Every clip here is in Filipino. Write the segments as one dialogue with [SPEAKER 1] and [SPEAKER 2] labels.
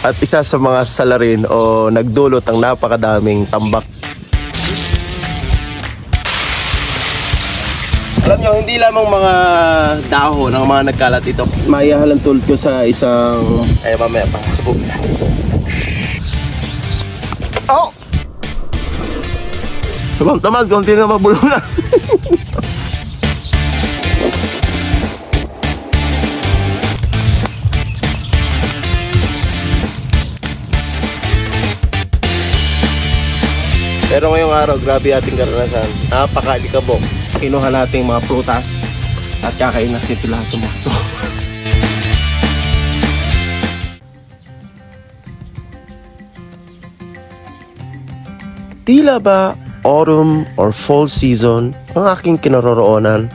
[SPEAKER 1] At isa sa mga salarin o nagdulot ng napakadaming tambak. Alam nyo, hindi lamang mga dahon ang mga nagkalat ito. Maihahalang tulad ko sa isang... Ay, mamaya pa. Subok na. Oh! Tamad, konti na mabulong na. Pero ngayong araw, grabe ating karanasan. Napakalikabok. Kinuha natin mga prutas at kakain natin ito lahat ng mga ito. Tila ba autumn or fall season ang aking kinaroroonan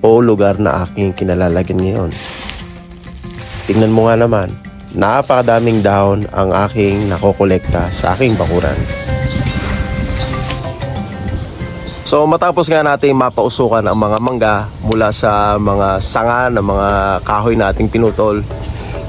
[SPEAKER 1] o lugar na aking kinalalagyan ngayon? Tingnan mo nga naman, napakadaming dahon ang aking nakokolekta sa aking bakuran. So matapos nga natin mapausukan ang mga mangga mula sa mga sanga ng mga kahoy nating pinutol,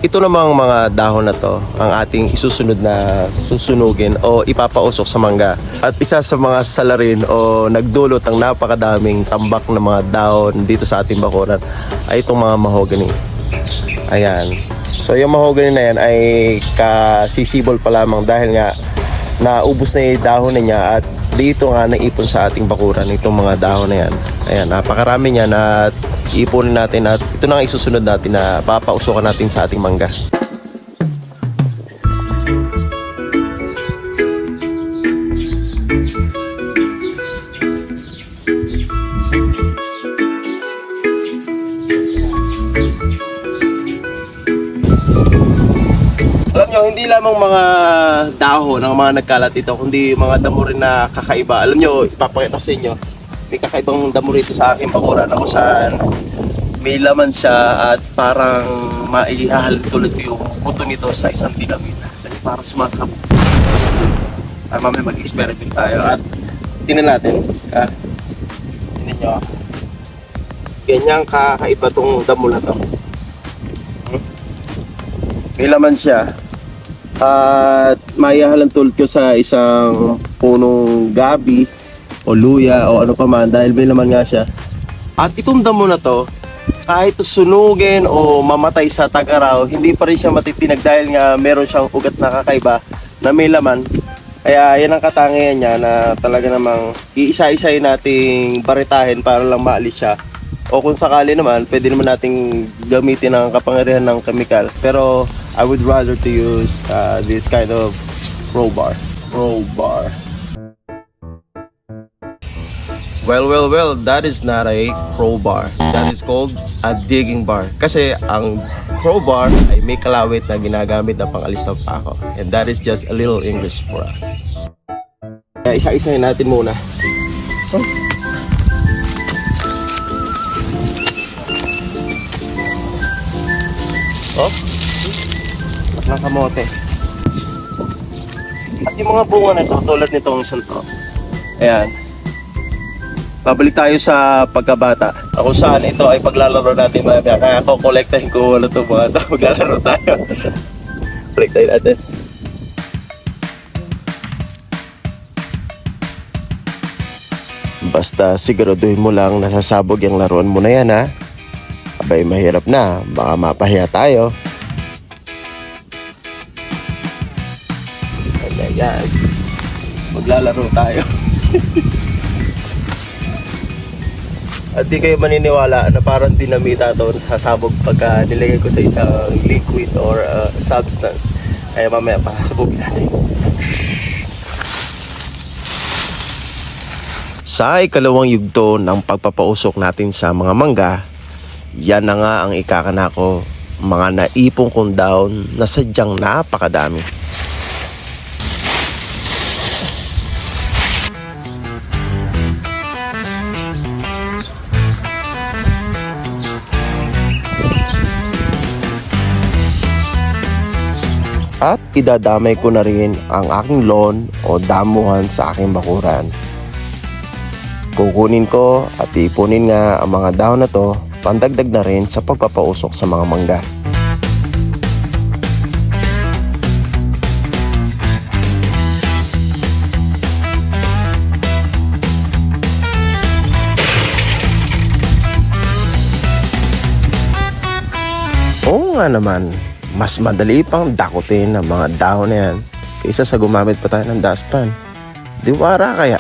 [SPEAKER 1] ito namang mga dahon na to ang ating isusunod na susunugin o ipapausok sa mangga. At isa sa mga salarin o nagdulot ng napakadaming tambak na mga dahon dito sa ating bakuran ay itong mga mahogany. Ayan. So yung mahogany na yan ay kasisibol pa lamang dahil nga naubos na yung dahon na niya at dito nga naipon sa ating bakuran itong mga dahon na yan. Ayan, napakarami niya na ipunin natin at ito na nga isusunod natin na papausukan natin sa ating mangga. Alam nyo, hindi lamang mga dahon ang mga nagkalat ito, kundi mga damo rin na kakaiba. Alam nyo, ipapakita sa inyo, may kakaibang damo rito sa aking bakuran na kung saan may laman siya at parang maihahalin tulad ko yung buto nito sa isang dinamita. Dahil parang sumakap. At mamaya mag-experiment tayo at tingnan natin. Tingnan nyo. Ganyan kakaiba tong damo na to. May laman siya. At maihahalang tulad ko sa isang punong gabi o luya o ano pa man dahil may laman nga siya. At itong damo na to, kahit sunugin o mamatay sa tag-araw, hindi pa rin siya matitinag dahil nga meron siyang ugat na kakaiba na may laman. Kaya yan ang katangian niya na talaga namang iisa-isayin nating baritahin para lang maalis siya. O kung sakali naman, pwede naman nating gamitin ang kapangyarihan ng chemical. Pero I would rather to use this kind of crowbar. Well, that is not a crowbar. That is called a digging bar. Kasi ang crowbar ay may kalawit na ginagamit na pangalis ng pako. And that is just a little English for us. Kaya isa-isahin natin muna. Oh, ng kamote. At yung mga bunga na ito, tulad nitong isang to. Ayan. Babalik tayo sa pagkabata. Ako saan ito ay paglalaro natin mamaya. Kaya ako kolektahin ko wala ito mga ito. Maglalaro tayo. Kolektahin natin. Basta siguraduhin mo lang nasasabog yung laruan mo na yan, ha. Abay, mahirap na. Baka mapahiya tayo. Ayan. Maglalaro tayo. At di kayo maniniwala na parang dinamita ito sasabog pagka nilagay ko sa isang liquid or substance. Kaya mamaya pasabugin natin. Sa ikalawang yugto ng pagpapausok natin sa mga mangga, yan na nga ang ikakana ko, mga naipong kong dahon na sadyang napakadami. At idadamay ko na rin ang aking lawn o damuhan sa aking bakuran. Kukunin ko at ipunin nga ang mga dahon na to, pandagdag na rin sa pagpapausok sa mga mangga. nga naman, mas madali pang dakutin ang mga dahon na yan kaysa sa gumamit pa tayo ng dustpan. Diwara kaya?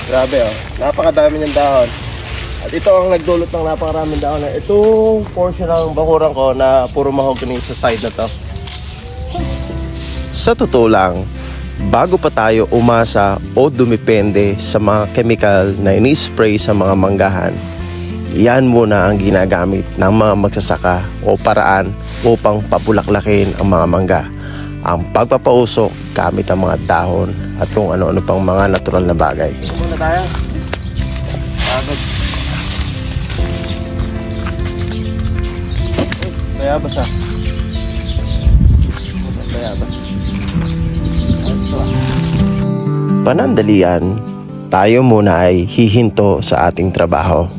[SPEAKER 1] Grabe oh, napakadami niyang dahon. At ito ang nagdulot ng napakaraming dahon. Itong portion ng bakuran ko na puro mahogany sa side na to. Sa totoo lang, bago pa tayo umasa o dumipende sa mga chemical na ini-spray sa mga manggahan, yan muna ang ginagamit ng mga magsasaka o paraan upang papulaklakin ang mga mangga. Ang pagpapausok gamit ang mga dahon at kung ano-ano pang mga natural na bagay. Muna tayo. Pagod. Bayabas ah. Bayabas. Panandalian, tayo muna ay hihinto sa ating trabaho.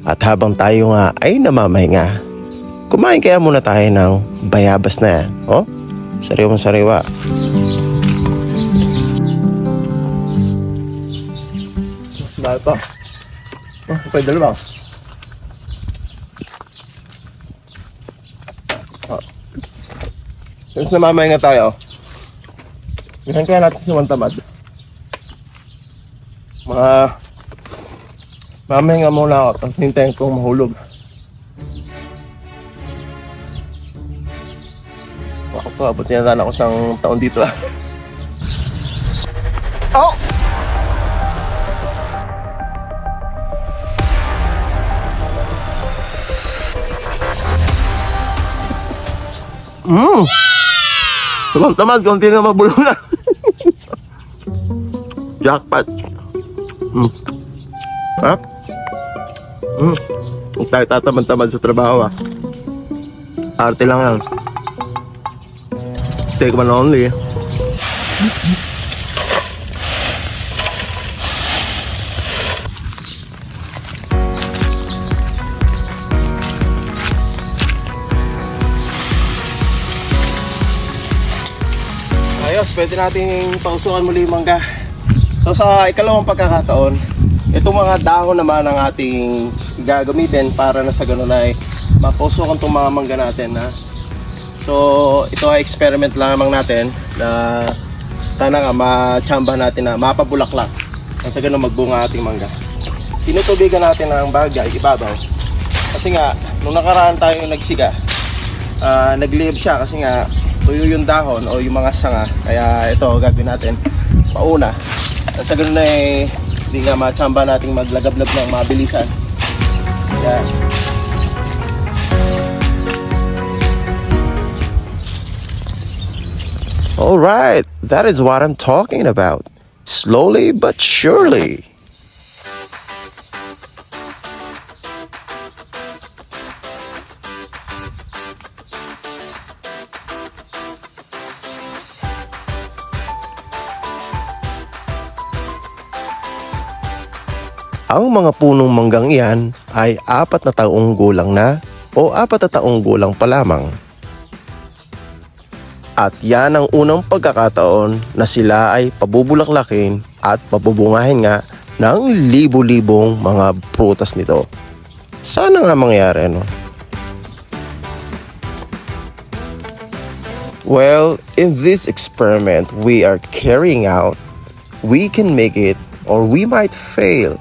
[SPEAKER 1] At habang tayo nga ay namamahinga, kumain kaya muna tayo ng bayabas na yan. Oh, sariwang sariwa. Dahil pa. Oh, pwede dalawa. Oh. Since namamahinga tayo, yan kaya natin si Wantamad. Mamahinga muna ako, tapos hintayin kong mahulog. Ako pa, abot niya ako isang taon dito ah. Oh! Tamad, konti na mabulunan. Jackpot. Ha? Kung tayo tatamad-tamad sa trabaho ah. Arte lang yan. Take one only. Ayos, pwede nating pausukan muli yung mangga. So sa ikalawang pagkakataon, itong mga dahon naman ang ating gagamitin para na sa ganun ay mapausukan itong mga mangga natin ha? So ito ay experiment lamang natin na sana nga ma-chamba natin na mapabulaklak na sa ganun magbunga ating mangga. Tinutubigan natin ang bagay ibabaw kasi nga nung nakaraan tayo nagsiga, nag-live siya kasi nga tuyo yung dahon o yung mga sanga, kaya ito gagawin natin pauna at sa ganun ay hindi nga machamba nating maglagablab ng mabilisan. Kaya alright, that is what I'm talking about. Slowly but surely. Ang mga punong manggang iyan ay 4 na taong gulang na o 4 na taong gulang pa lamang. At yan ang unang pagkakataon na sila ay pabubulaklakin at pabubungahin nga ng libo-libong mga prutas nito. Sana nga mangyari, no? Well, in this experiment we are carrying out, we can make it or we might fail.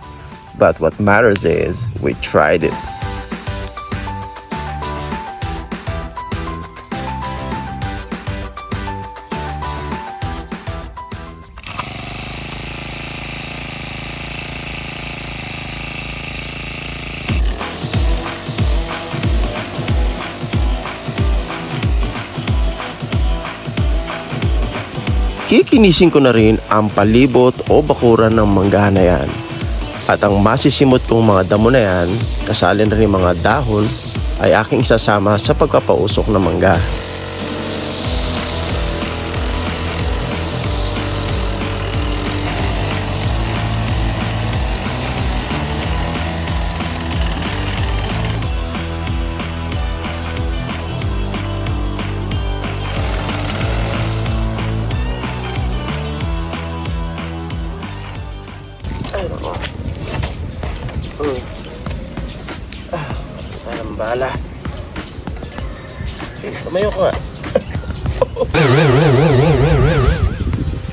[SPEAKER 1] But what matters is we tried it. Kikinisin ko na rin ang palibot o bakuran ng manggahan na yan. At ang masisimot kong mga damo na yan, kasali na rin mga dahon, ay aking isasama sa pagpapausok ng mangga. Ala. Okay, tumayo ko nga.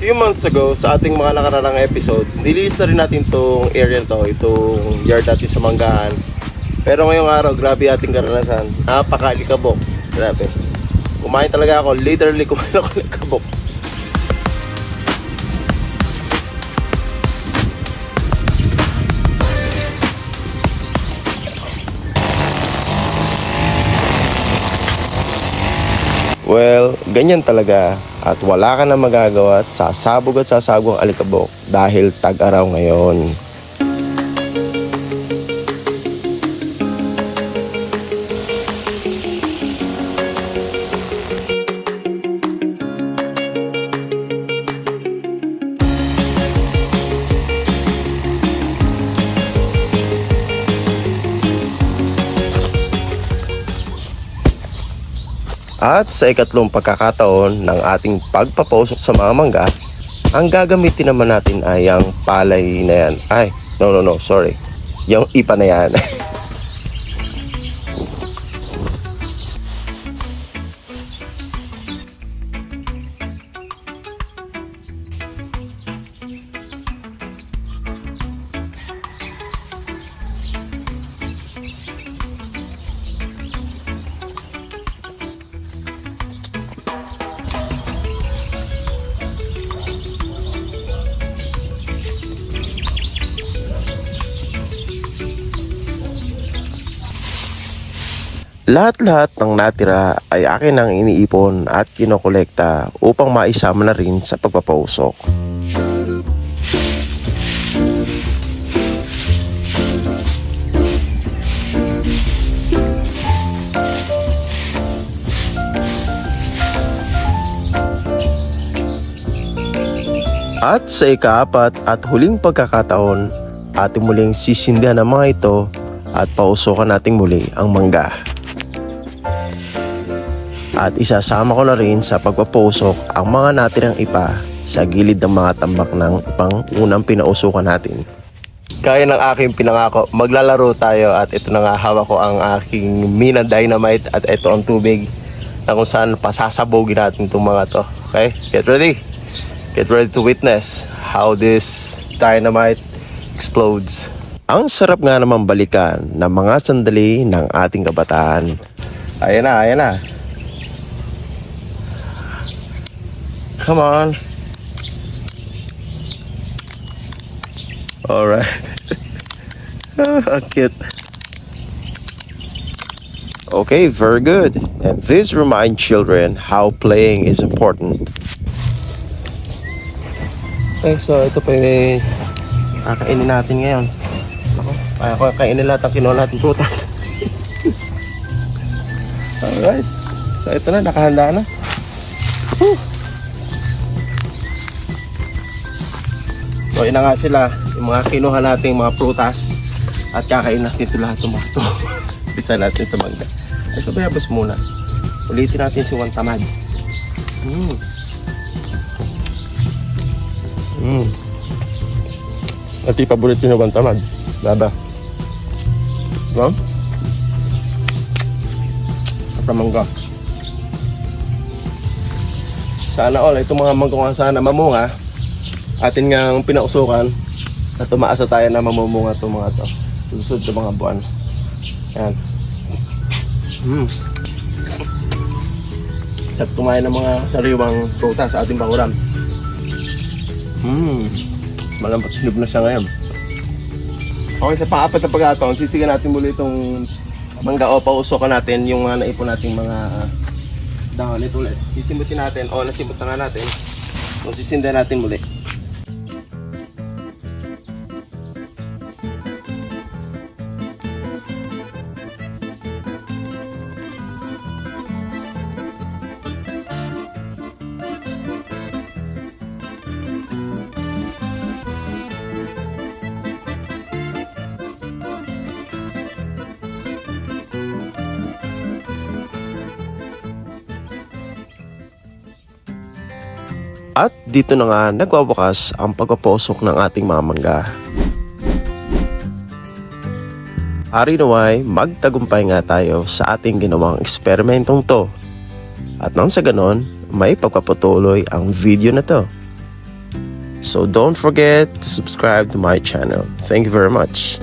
[SPEAKER 1] Few months ago, sa ating mga nakararang episode, nililista rin natin itong area to, itong yard natin sa Manggahan. Pero ngayong araw, grabe ating karanasan. Napakalikabok. Grabe. Kumain talaga ako. Literally, kumain ako ng kabok. Well, ganyan talaga. At wala ka na magagawa, sasabog at sasabog ang alikabok dahil tag-araw ngayon. At sa ikatlong pagkakataon ng ating pagpapausok sa mga mangga, ang gagamitin naman natin ay ang palay na yan. Ay, no, sorry. Yung ipa na yan. Lahat-lahat ng natira ay akin ang iniipon at kinokolekta upang maisama na rin sa pagpapausok. At sa ikaapat at huling pagkakataon, ating muling sisindihan ang mga ito at pausokan nating muli ang mangga. At isasama ko na rin sa pagpapusok ang mga natirang ipa sa gilid ng mga tambak ng ipang unang pinausukan natin. Kaya ng aking pinangako, maglalaro tayo at ito na nga, hawak ko ang aking Mina Dynamite at ito ang tubig na kung saan pasasabogin natin itong mga to. Okay? Get ready! Get ready to witness how this dynamite explodes. Ang sarap nga naman balikan ng mga sandali ng ating kabataan. Ayan na. Come on. Alright. How cute. Okay, very good. And this reminds children how playing is important. Okay, so ito pa yung kakainin natin ngayon. Ako, kakainin lahat ang kinuha natin prutas. Alright. So ito na, nakahanda na. Whew. So ina nga sila, yung mga kinuha nating mga prutas at kakain natin ito lahat ng mga ito. Bisa natin sa mangga. Ay, so bayabas muna. Ulitin natin si Juan Tamad. Ati paborito ni Juan Tamad. Baba. No? Sa mangga. Sana all, itong mga mangga nga sana mamunga. Atin ngang pinausukan na tumaasa tayo na mamumunga itong mga to susunod sa mga buwan. Yan. Sarap kumain ng mga sariwang prutas sa ating pangulam. Malampat hinog na siya ngayon. Okay, sa pang-apat na pagkataon, sisigan natin muli itong mangga o pausukan natin yung mga naipon nating mga dahon. Ito ulit, sisimutin natin o nasimut na nga natin. Kung sisinda natin muli. At dito na nga nagwawakas ang pagpaposok ng ating mga mangga. Ari naway, magtagumpay nga tayo sa ating ginawang eksperimentong to. At nang sa ganon, may pagpapatuloy ang video na to. So don't forget to subscribe to my channel. Thank you very much.